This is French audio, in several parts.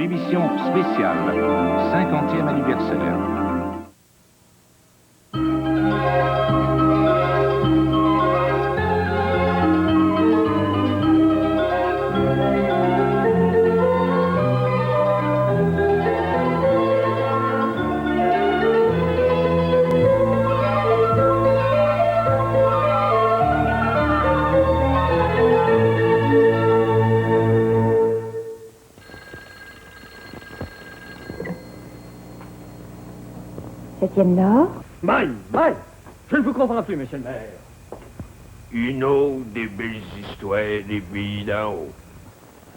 l'émission spéciale 50e anniversaire. Septième Nord. Maille, je ne vous comprends plus, monsieur le maire. Une autre des belles histoires des pays d'en haut.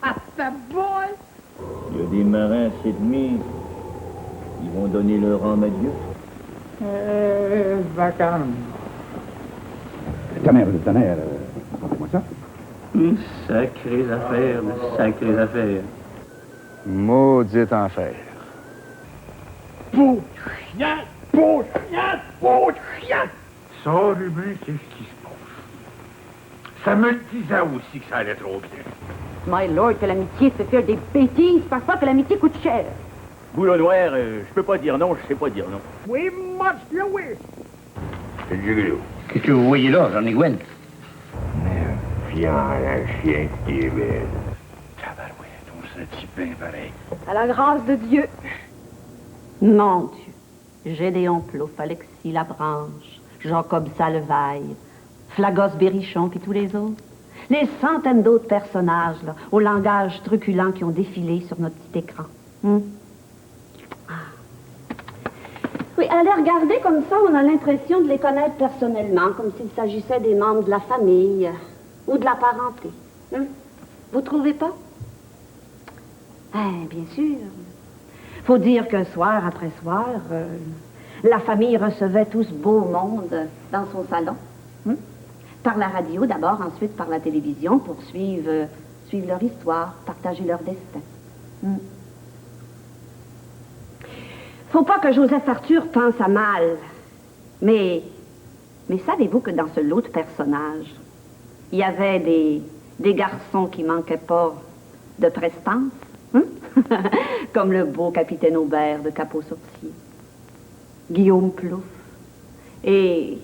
Ah, ça boy! Il y a des marins à Sydney. Ils vont donner leur âme à Dieu. Vacances. Tonnerre, racontez-moi ça. Sacrées affaires, sacrées affaires. Maudit enfer. Beau chien! Beau chien! Beau chien! Ça, Ruben, c'est ce qui se passe. Ça me le disait aussi que ça allait trop bien. My Lord, que l'amitié se fait faire des bêtises. Parfois que l'amitié coûte cher. Boulot noir, je peux pas dire non, je sais pas dire non. We must your wish. C'est du gros. Qu'est-ce que vous voyez là, Jean-Gwen? Viens, un chien qui est belle. Tabarouette, on se dit bien pareil. À la grâce de Dieu. Mon Dieu. Gédéon Plouffe, Alexis Labranche, Jacob Salvaille, Flagos Berrichon, puis tous les autres. Les centaines d'autres personnages, là, au langage truculent qui ont défilé sur notre petit écran. Oui, à les regarder comme ça, on a l'impression de les connaître personnellement, comme s'il s'agissait des membres de la famille ou de la parenté. Vous trouvez pas? Bien sûr. Faut dire que soir après soir, la famille recevait tout ce beau monde dans son salon. Par la radio d'abord, ensuite par la télévision pour suivre leur histoire, partager leur destin. Faut pas que Joseph Arthur pense à mal. Mais savez-vous que dans ce lot de personnages, il y avait des garçons qui manquaient pas de prestance? Comme le beau capitaine Aubert de Capot-Sourcier, Guillaume Plouffe et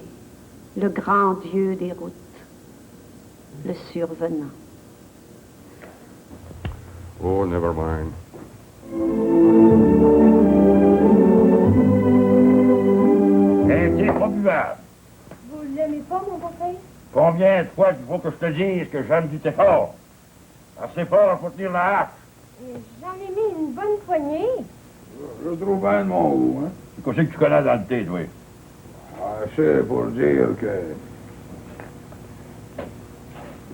le grand dieu des routes, le survenant. Oh, never mind. C'est pas buvable. Vous l'aimez pas, mon beau-frère? Combien de fois il faut que je te dise que j'aime du thé fort? Assez fort pour tenir la hache. J'en ai mis une bonne poignée. Je trouve bien de mon goût, hein. Qu'est-ce que tu connais dans le thé, toi? C'est pour dire que...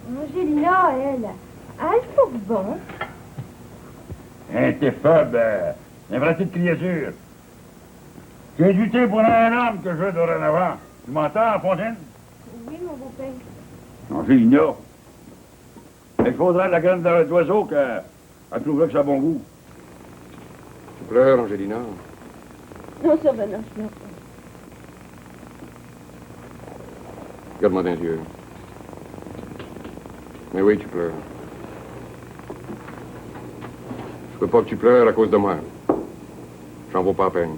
Angelina, elle trouve bon. Hein, t'es faible, une vraie petite créature. J'ai du thé pour un homme que je veux dorénavant. Tu m'entends, Fontaine? Oui, mon beau-père. Angelina. Il faudrait de la graine d'oiseau qu'elle trouverait que ça a bon goût. Tu pleures, Angelina. Non, survenant, je pleure pas. Regarde-moi dans les yeux. Mais oui, tu pleures. Je veux pas que tu pleures à cause de moi. J'en vaux pas la peine.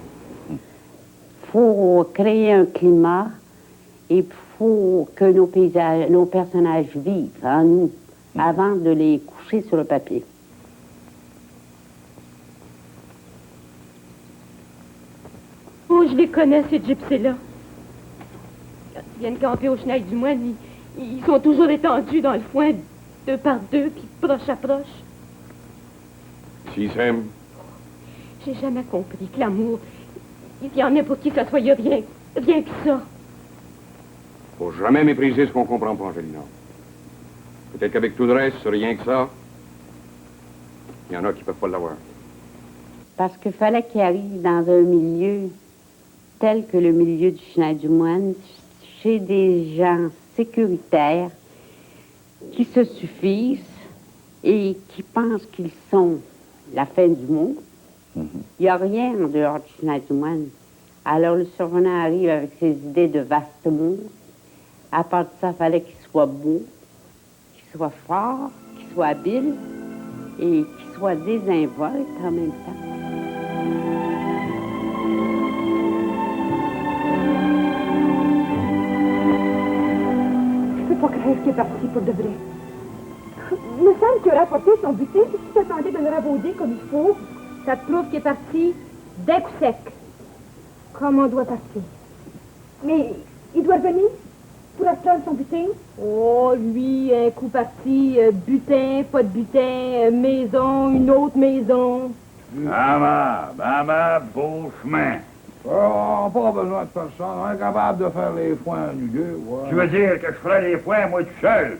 Faut créer un climat et faut que nos personnages vivent en nous avant de les coucher sur le papier. Oh, je les connais, ces gypsies-là. Quand ils viennent camper au Chenal du Moine, ils sont toujours étendus dans le foin, deux par deux, puis proche à proche. S'ils s'aiment, J'ai jamais compris que l'amour, il y en a pour qui ça soit rien que ça. faut jamais mépriser ce qu'on comprend pas, Angelina. Peut-être qu'avec tout le reste, rien que ça, il y en a qui peuvent pas l'avoir. Parce qu'il fallait qu'il arrive dans un milieu tel que le milieu du Chenal du Moine, chez des gens sécuritaires qui se suffisent et qui pensent qu'ils sont la fin du monde. Il n'y a rien en dehors du Chenal du Moine. Alors le survenant arrive avec ses idées de vaste monde. À part de ça, il fallait qu'il soit beau, qu'il soit fort, qu'il soit habile. et qui soit désinvolte en même temps. Je peux pas croire qu'il est parti pour de vrai. Il me semble qu'il a rapporté son butin et qu'il s'attendait de le ravauder comme il faut. Ça te prouve qu'il est parti d'un coup sec. Comme on doit partir. Mais il doit revenir pour obtenir son butin. Oh, lui, un coup parti, butin, pas de butin, maison, une autre maison. Maman, beau chemin. Oh, pas besoin de personne. On est capable de faire les foins nous deux. Ouais. Tu veux dire que je ferais les foins, moi, tout seul?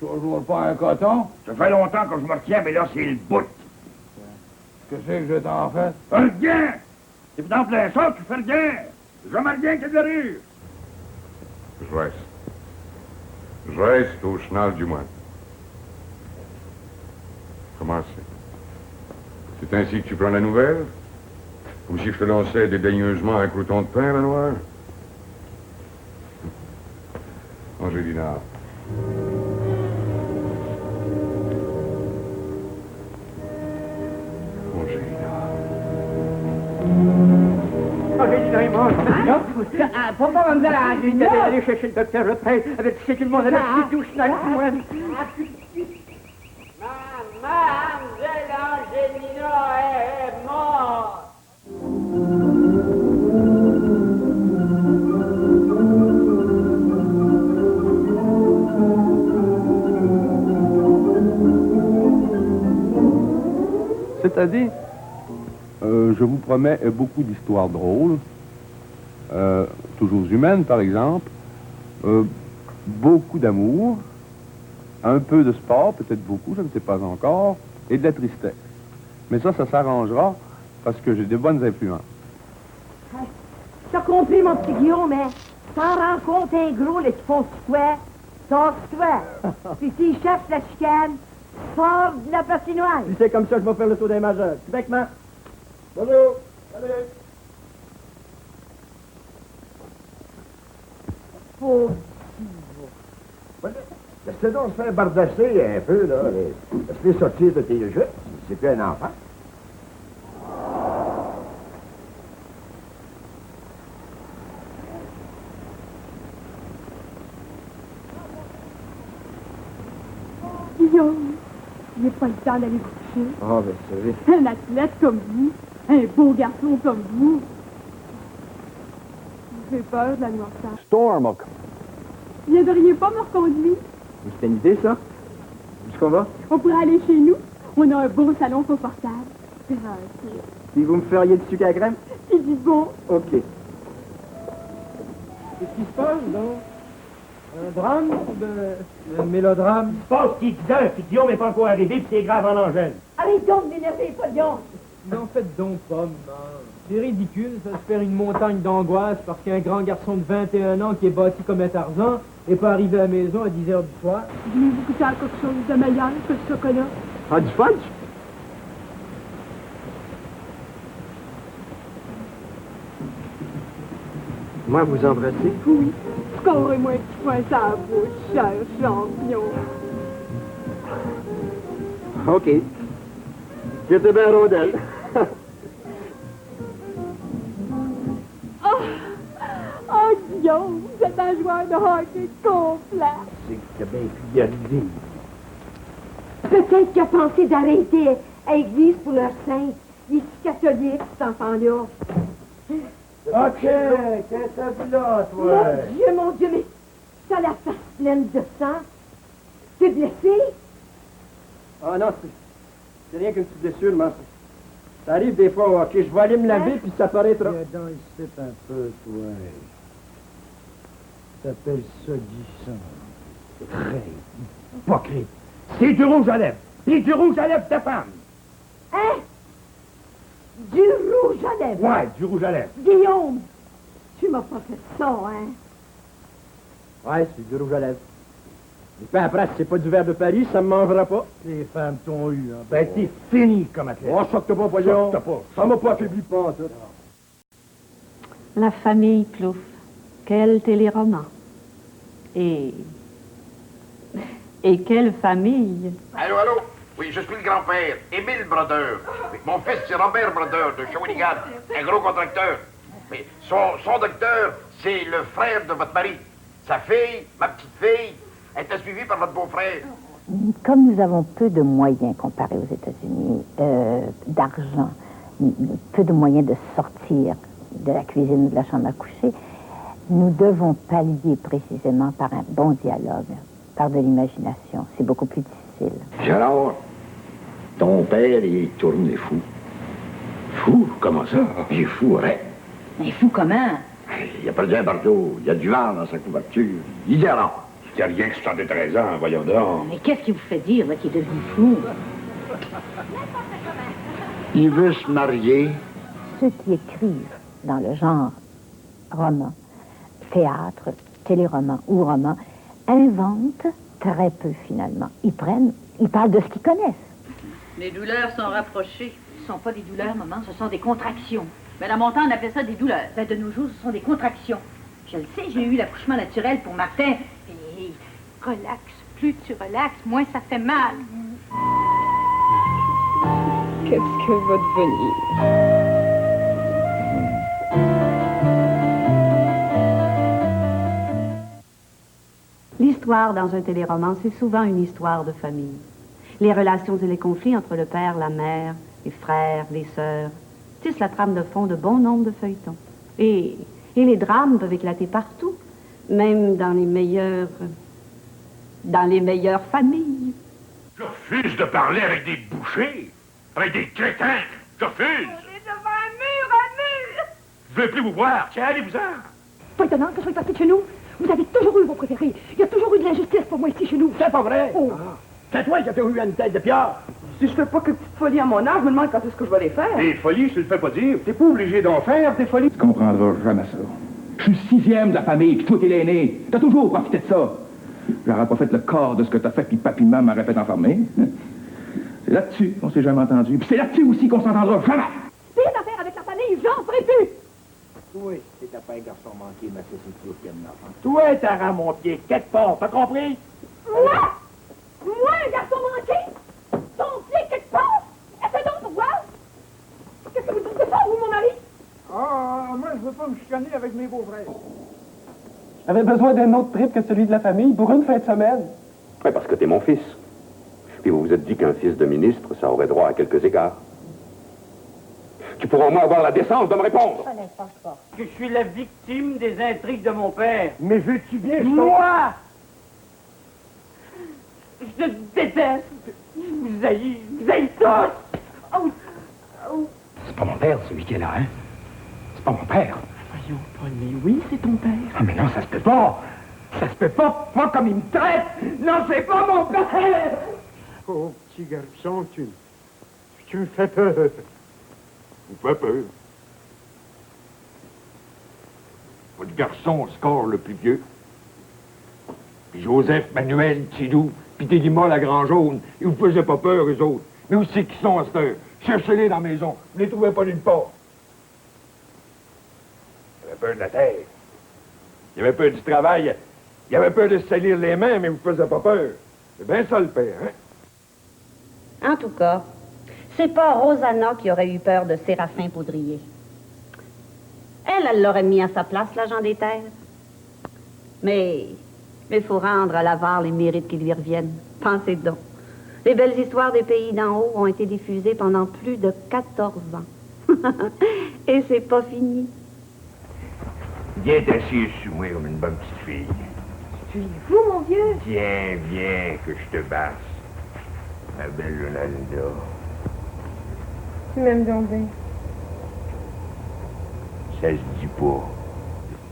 Toujours pas un coton? Ça fait longtemps que je me retiens, mais là, c'est le bout. Qu'est-ce que je t'en fais? Un gain! C'est dans plein ça, tu fais le gain! Jamais rien que de rire! Je reste au chenal du moine. Comment c'est? C'est ainsi que tu prends la nouvelle? Comme si je te lançais dédaigneusement un crouton de pain, la noire? Angélina. Angélina est morte. Pourquoi mademoiselle Angélina est allée chercher le docteur Lepage avec ce qu'il m'en avait dit tout chenal du moine? Mademoiselle Angélina est morte. C'est-à-dire, je vous promets beaucoup d'histoires drôles, toujours humaines par exemple, beaucoup d'amour, un peu de sport, peut-être beaucoup, je ne sais pas encore, et de la tristesse. Mais ça s'arrangera parce que j'ai de bonnes influences. T'as compris, mon petit Guillaume, mais t'en rends compte un gros, là, qui font quoi? Sors-toi. Puis s'il cherche la chicane, sors de la patinoire. Si c'est comme ça, je vais faire le tour des majeurs. Québec, man. Bonjour. Salut. Faut... Laisse-le donc se faire bardasser un peu, là. Laisse-le sortir de tes jeux. C'est plus un enfant. Guillaume, il n'est pas le temps d'aller coucher. Ah, ben, c'est vrai. Un athlète comme vous, un beau garçon comme vous. J'ai peur de la noirceur. Storm, Vous viendriez pas me reconduire? C'est une idée, ça? Où est-ce qu'on va? On pourrait aller chez nous. On a un beau salon confortable. Tranquille. Puis vous me feriez du sucre à la crème? C'est du bon. OK. Qu'est-ce qui se passe, donc? Un drame ou un mélodrame? Il se passe qu'il est 10 heures, puis Guillaume n'est pas encore arrivé, puis c'est grave en Angèle. Arrête donc de m'énerver, pas de Guillaume. N'en faites donc pas, maman. C'est ridicule, ça se faire une montagne d'angoisse parce qu'un grand garçon de 21 ans qui est bâti comme un Tarzan n'est pas arrivé à la maison à 10 heures du soir. Voulez-vous goûter à quelque chose de meilleur que le chocolat? Ah, du fudge? Moi, vous embrassez? Oui. Scorez-moi un petit point sur la bouche, cher champion. OK. J'étais bien rondelle. Oh, Guillaume, vous êtes un joueur de hockey complet. C'est que bien fidélité. Peut-être qu'il a pensé d'arrêter à l'église pour leur saint. Il est catholique, cet enfant-là. OK, qu'est-ce que ça fait là, toi? Mon Dieu, mais t'as la face pleine de sang. T'es blessé? Ah non, c'est rien qu'une petite blessure, mais ça arrive des fois au hockey. Je vais aller me laver, puis ça paraîtra. Viens donc ici un peu, toi. T'appelles ça du sang. Très hypocrite. C'est du rouge à lèvres. Puis du rouge à lèvres de ta femme. Hein? Du rouge à lèvres? Ouais, du rouge à lèvres. Guillaume, tu m'as pas fait ça, hein? Ouais, c'est du rouge à lèvres. Et puis après, si c'est pas du verre de Paris, ça me mangera pas. Les femmes t'ont eu, hein. Ben, t'es fini comme athlète. Oh, choque-toi pas, voyons. Choque-toi pas. Ça m'a pas affaibli pas, en tout. La famille Plouffe. Quel téléroman. Et quelle famille. Allô, allô? Oui, je suis le grand-père, Émile Brodeur. Oui, mon fils, c'est Robert Brodeur de Shawinigan, un gros contracteur. Mais son docteur, c'est le frère de votre mari. Sa fille, ma petite fille, elle était suivie par votre beau-frère. Comme nous avons peu de moyens comparés aux États-Unis, d'argent, peu de moyens de sortir de la cuisine ou de la chambre à coucher, nous devons pallier précisément par un bon dialogue, par de l'imagination. C'est beaucoup plus difficile. Gérard, ton père, il tourne les fous. Fou? Comment ça? Il est fou, ouais. Mais fou comment? Il a perdu un bardeau, il y a du vent dans sa couverture. Il dérange. Il n'y a rien que 73 ans, voyons donc. Mais qu'est-ce qui vous fait dire qu'il est devenu fou? Il veut se marier. Ceux qui écrivent dans le genre roman, théâtre, téléroman ou roman, inventent très peu finalement. Ils parlent de ce qu'ils connaissent. Les douleurs sont rapprochées. Ce ne sont pas des douleurs, maman, ce sont des contractions. Mais dans mon temps, on appelait ça des douleurs. Ben, de nos jours, ce sont des contractions. Je le sais, j'ai eu l'accouchement naturel pour Martin. Et relax, plus tu relaxes, moins ça fait mal. Qu'est-ce que va devenir? L'histoire dans un téléroman, c'est souvent une histoire de famille. Les relations et les conflits entre le père, la mère, les frères, les sœurs, tissent la trame de fond de bon nombre de feuilletons. Et les drames peuvent éclater partout, même dans les meilleures familles. Je refuse de parler avec des bouchers, avec des crétins. Je refuse. On est devant un mur! Je veux plus vous voir. Tiens, allez-vous-en. Pas étonnant que je sois parti de chez nous. Vous avez toujours eu vos préférés. Il y a toujours eu de l'injustice pour moi ici chez nous. C'est pas vrai? Oh. C'est toi qui as eu une tête de pierre. Si je fais pas que de petites folies à mon âge, je me demande quand est-ce que je vais les faire. Des folies, je te le fais pas dire. T'es pas obligé d'en faire, des folies. Tu comprendras jamais ça. Je suis le 6e de la famille, puis toi t'es l'aîné. T'as toujours profité de ça. J'aurais pas fait le corps de ce que t'as fait, puis papy et maman m'auraient fait enfermer. C'est là-dessus qu'on s'est jamais entendu. Puis c'est là-dessus aussi qu'on s'entendra jamais. Pire d'affaires avec la famille, j'en ferai plus. Oui, c'est pas un garçon manqué, ma société au pied de l'enfant. Toi, t'as mon pied, quelque part, t'as compris? Moi? Moi, un garçon manqué? Ton pied quelque part? Essaie donc pour voir. Qu'est-ce que vous dites de ça, vous, mon mari? Ah, moi, je veux pas me chicaner avec mes beaux-frères. J'avais besoin d'un autre trip que celui de la famille pour une fin de semaine. Oui, parce que t'es mon fils. Puis vous vous êtes dit qu'un fils de ministre, ça aurait droit à quelques égards. Tu pourras au moins avoir la décence de me répondre. Je suis la victime des intrigues de mon père. Mais veux-tu bien... Moi! Je déteste. Vous haïs tous. Oh. Oh. C'est pas mon père, celui qui est là, hein? C'est pas mon père. Voyons, Paul, mais oui, c'est ton père. Ah, mais non, ça se peut pas. Ça se peut pas comme il me traite. Non, c'est pas mon père. Oh, petit garçon, tu me fais peur. Vous faites peur. Votre garçon score le plus vieux. Puis Joseph, Manuel, Tidou, puis Téguima, la Grand-Jaune, ils vous faisaient pas peur, eux autres. Mais où c'est qu'ils sont à cette heure? Cherchez-les dans la maison. Vous les trouvez pas nulle part. Il avait peur de la terre. Il avait peur du travail. Il avait peur de se salir les mains, mais vous faisaient pas peur. C'est bien ça, le père, hein? En tout cas, c'est pas Rosanna qui aurait eu peur de Séraphin Poudrier. Elle l'aurait mis à sa place, l'agent des terres. Mais il faut rendre à l'avare les mérites qui lui reviennent. Pensez donc. Les belles histoires des pays d'en haut ont été diffusées pendant plus de 14 ans. Et c'est pas fini. Viens t'assieds sur moi comme une bonne petite fille. Tu es fou, mon vieux? Viens, que je te basse. Ma belle Yolanda. Tu m'aimes donc bien. Ça se dit pas.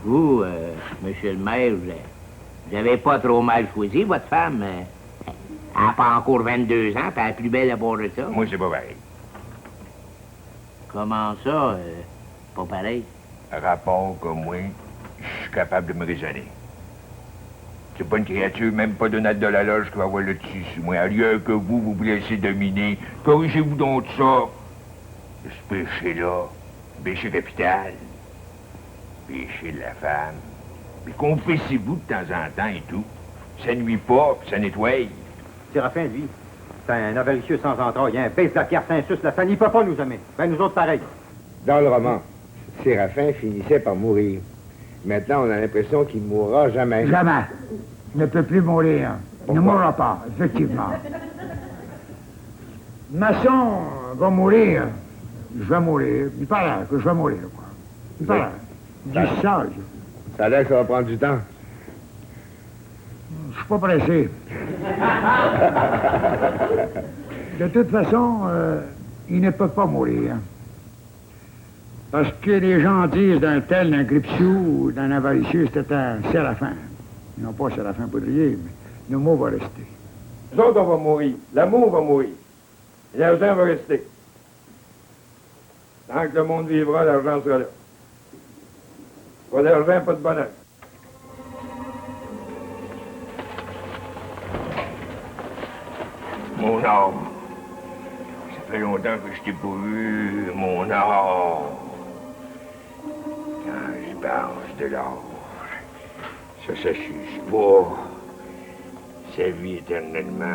Vous, monsieur le maire, vous avez pas trop mal choisi, votre femme. Elle n'a pas encore 22 ans, puis elle est plus belle à bord de ça. Moi, c'est pas pareil. Comment ça, pas pareil? Rapport comme moi, je suis capable de me raisonner. C'est pas une créature, même pas Donald de la Loge qui va avoir le dessus sur moi. À lieu que vous vous laissez dominer, corrigez-vous donc de ça. Ce péché-là, péché capital, péché de la femme. Puis confessez-vous de temps en temps et tout. Ça nuit pas, puis ça nettoie. Séraphin, lui, C'est un avaricieux sans entrailles, un baisse de la pierre Saint-Sus, la scène, il peut pas nous aimer. Ben, nous autres, pareil. Dans le roman, Séraphin finissait par mourir. Maintenant, on a l'impression qu'il ne mourra jamais. Jamais. Il ne peut plus mourir. Il ne mourra pas, effectivement. Masson va mourir. Je vais mourir. Il paraît que je vais mourir, quoi. Il paraît. Il dit ça. Ça a l'air que ça va prendre du temps. Je suis pas pressé. De toute façon, il ne peut pas mourir. Parce que les gens disent d'un tel, d'un Gripsou ou d'un avaricieux, c'était un Séraphin. Non pas Séraphin Poudrier, mais le mot va rester. Nous autres, on va mourir. L'amour va mourir. L'argent va rester. Tant que le monde vivra, l'argent sera là. Pas d'argent, pas de bonheur. Mon or. Ça fait longtemps que je t'ai pas vu, mon or. Quand je barge de l'or, ça s'use pas. Ça vit éternellement.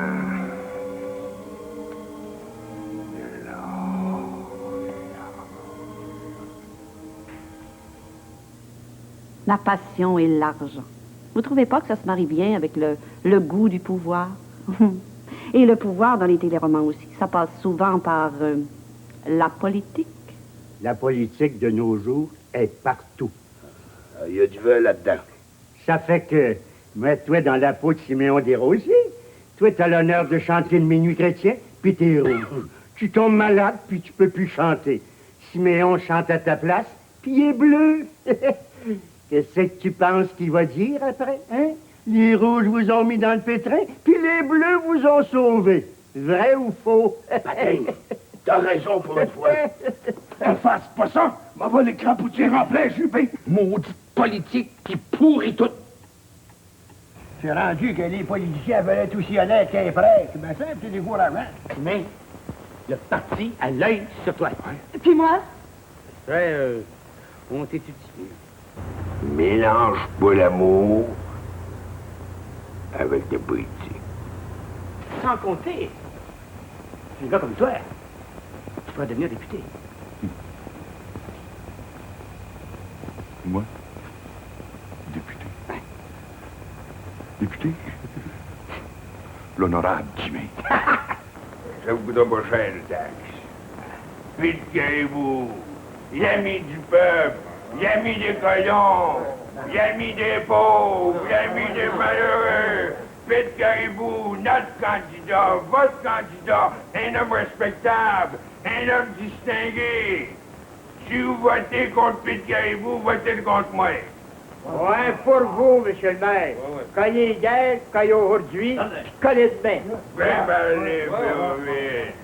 De l'or. La passion et l'argent. Vous trouvez pas que ça se marie bien avec le goût du pouvoir? Et le pouvoir dans les téléromans aussi. Ça passe souvent par la politique. La politique de nos jours est partout. Il y a du vin là-dedans. Ça fait que, mets-toi dans la peau de Siméon Desrosiers. Toi, t'as l'honneur de chanter le minuit chrétien, puis t'es rouge. Tu tombes malade, puis tu peux plus chanter. Siméon chante à ta place, puis il est bleu. Qu'est-ce que tu penses qu'il va dire après, hein? Les rouges vous ont mis dans le pétrin, puis les bleus vous ont sauvé. Vrai ou faux? Patin, t'as raison pour une fois. Fasse pas ça! M'en va les crapoutiers en plein jupé! Maudite politique qui pourrit tout. C'est rendu que les politiciens veulent être aussi honnêtes qu'un prêtre. Ben ça, c'est décourageant. Mais le parti a l'œil sur toi. Puis moi? On t'étudie. Mélange pas l'amour avec la politique. Sans compter, un gars comme toi, tu pourrais devenir député. Moi? Député? Député? L'honorable Jimmy. Ça vous coûtera pas cher, le taxe. Vite, caribou. L'ami du peuple, l'ami des colons, l'ami des pauvres, l'ami des malheureux. Pete Caribou, notre candidat, votre candidat, un homme respectable, un homme distingué. Si vous votez contre Pete Caribou, votez contre moi. Ouais, pour vous, monsieur le maire. Quand il est hier, quand il est aujourd'hui, collez bien. Ben, allez, vite.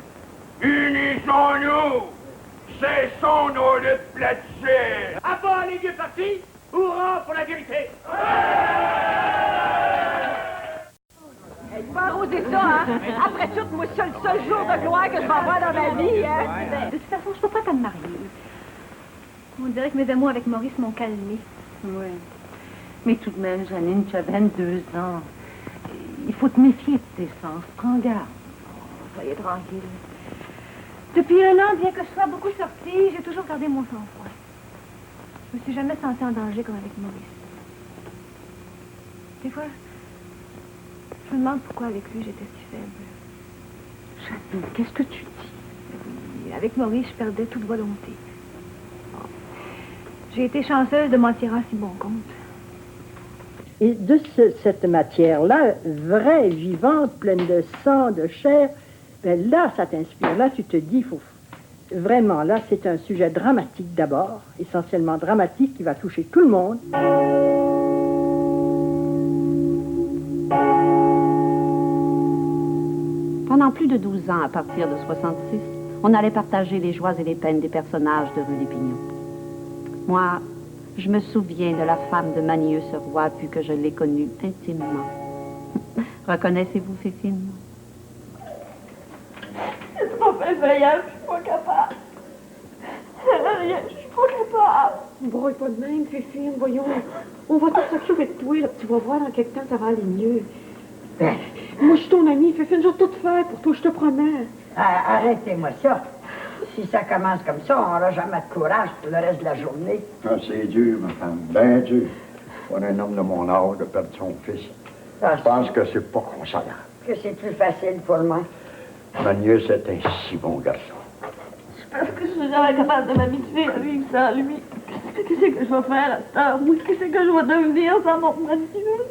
Unissons-nous! Cessons nos luttes platicides! À bas les vieux partis, hurrah pour la vérité! Il faut arroser ça, hein? Après tout, moi, c'est le seul jour de gloire que je vais avoir dans ma vie, hein? De toute façon, je peux pas t'en marier. On dirait que mes amours avec Maurice m'ont calmé. Oui. Mais tout de même, Janine, tu as 22 ans. Il faut te méfier de tes sens. Prends garde. Soyez tranquille. Depuis un an, bien que je sois beaucoup sortie, j'ai toujours gardé mon sang-froid. Je me suis jamais sentie en danger comme avec Maurice. Des fois, je me demande pourquoi avec lui j'étais si faible. Janine, qu'est-ce que tu dis? Oui, avec Maurice, je perdais toute volonté. J'ai été chanceuse de m'en tirer à si bon compte. Et de cette matière-là, vraie, vivante, pleine de sang, de chair, ben là, ça t'inspire. Là, tu te dis, faut vraiment, là, c'est un sujet dramatique d'abord, essentiellement dramatique, qui va toucher tout le monde. Pendant plus de 12 ans, à partir de 66, on allait partager les joies et les peines des personnages de Rue des Pignons. Moi, je me souviens de la femme de Manieux-sur-Roi, vu que je l'ai connue intimement. Reconnaissez-vous, Fifine? C'est trop effrayant, je suis pas capable. Rien, je suis pas capable. Broye pas de même, Fifine, voyons. On va tous s'occuper de toi, là, tu vas voir dans quelque temps, ça va aller mieux. Moi, je suis ton amie. Fifine, je vais tout faire pour toi, je te promets. Arrêtez-moi ça. Si ça commence comme ça, on n'aura jamais de courage pour le reste de la journée. Ah, c'est dur, ma femme, bien dur. Pour un homme de mon âge de perdre son fils. Ah, Je pense que c'est pas consolable. Que c'est plus facile pour moi. Ma nièce est un si bon garçon. Parce que je suis jamais capable de m'habituer à vivre sans lui. Qu'est-ce que je vais faire à cette heure? Moi, qu'est-ce que je vais devenir sans mon Mathieu?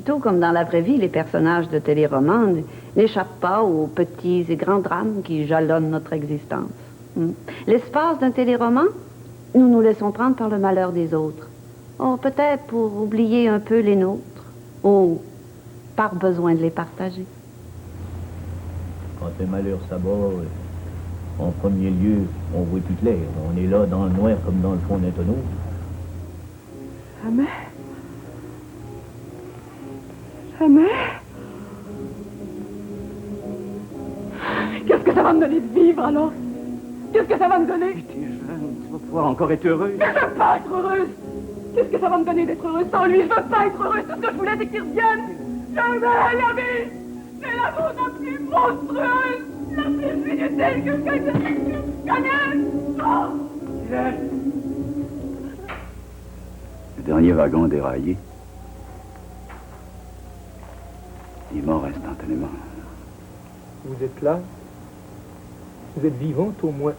Tout comme dans la vraie vie, les personnages de téléromans n'échappent pas aux petits et grands drames qui jalonnent notre existence. L'espace d'un téléroman, nous nous laissons prendre par le malheur des autres. Oh, peut-être pour oublier un peu les nôtres, ou par besoin de les partager. Quand un malheur s'abat, en premier lieu, on voit plus clair. On est là dans le noir comme dans le fond d'un tonneau. Jamais. Jamais. Qu'est-ce que ça va me donner de vivre, alors? Qu'est-ce que ça va me donner? T'es jeune, tu vas pouvoir encore être heureuse. Je veux pas être heureuse. Qu'est-ce que ça va me donner d'être heureuse sans lui? Je veux pas être heureuse. Tout ce que je voulais, c'est qu'il revienne. Je veux la vie. C'est l'amour la plus monstrueuse, la plus inutile que je connaisse. Oh! Le dernier wagon déraillé. Il est mort instantanément. Vous êtes là. Vous êtes vivante au moins.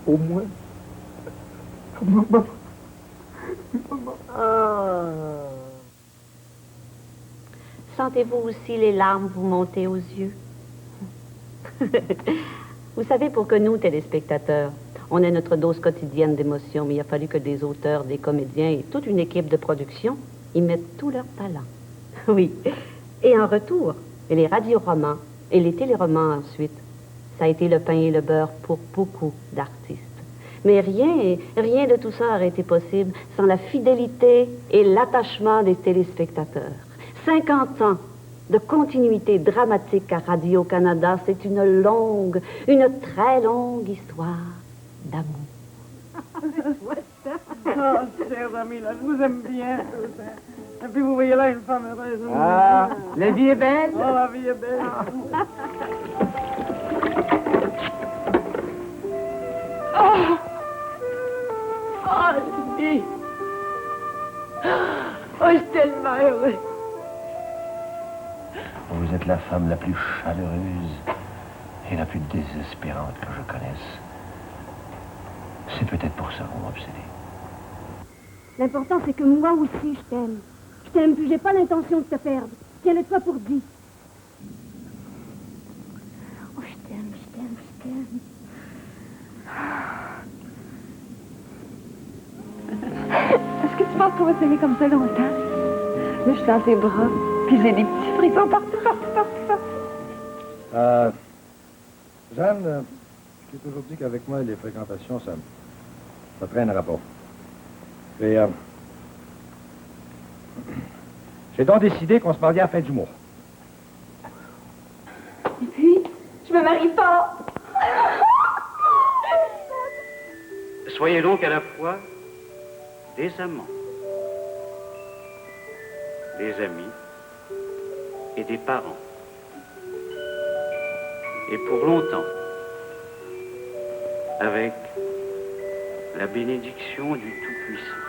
Au moins. Maman. Sentez-vous aussi les larmes vous monter aux yeux? Vous savez, pour que nous, téléspectateurs, on ait notre dose quotidienne d'émotions, mais il a fallu que des auteurs, des comédiens et toute une équipe de production y mettent tout leur talent. Oui. Et en retour, et les radioromans et les téléromans ensuite, ça a été le pain et le beurre pour beaucoup d'artistes. Mais rien de tout ça aurait été possible sans la fidélité et l'attachement des téléspectateurs. 50 ans de continuité dramatique à Radio-Canada, c'est une très longue histoire d'amour. Oh, chers amis, là, je vous aime bien. Et puis vous voyez là une femme heureuse. Ah, la vie est belle. Oh, la vie est belle. Oh, oh, vie. Oh, je suis tellement heureux. Vous êtes la femme la plus chaleureuse et la plus désespérante que je connaisse. C'est peut-être pour ça que vous m'obsédez. L'important, c'est que moi aussi, je t'aime. Je t'aime, puis j'ai pas l'intention de te perdre. Tiens-le toi pour dit. Oh, je t'aime, je t'aime, je t'aime. Est-ce que tu penses qu'on va s'aimer comme ça longtemps? Là, je suis dans tes bras, puis j'ai des petits frissons partout. Jeanne, je t'ai toujours dit qu'avec moi, les fréquentations, ça traînera pas. Et j'ai donc décidé qu'on se mariait à la fin du mois. Et puis, je me marie pas. Soyez donc à la fois des amants, des amis et des parents. Et pour longtemps, avec la bénédiction du Tout-Puissant.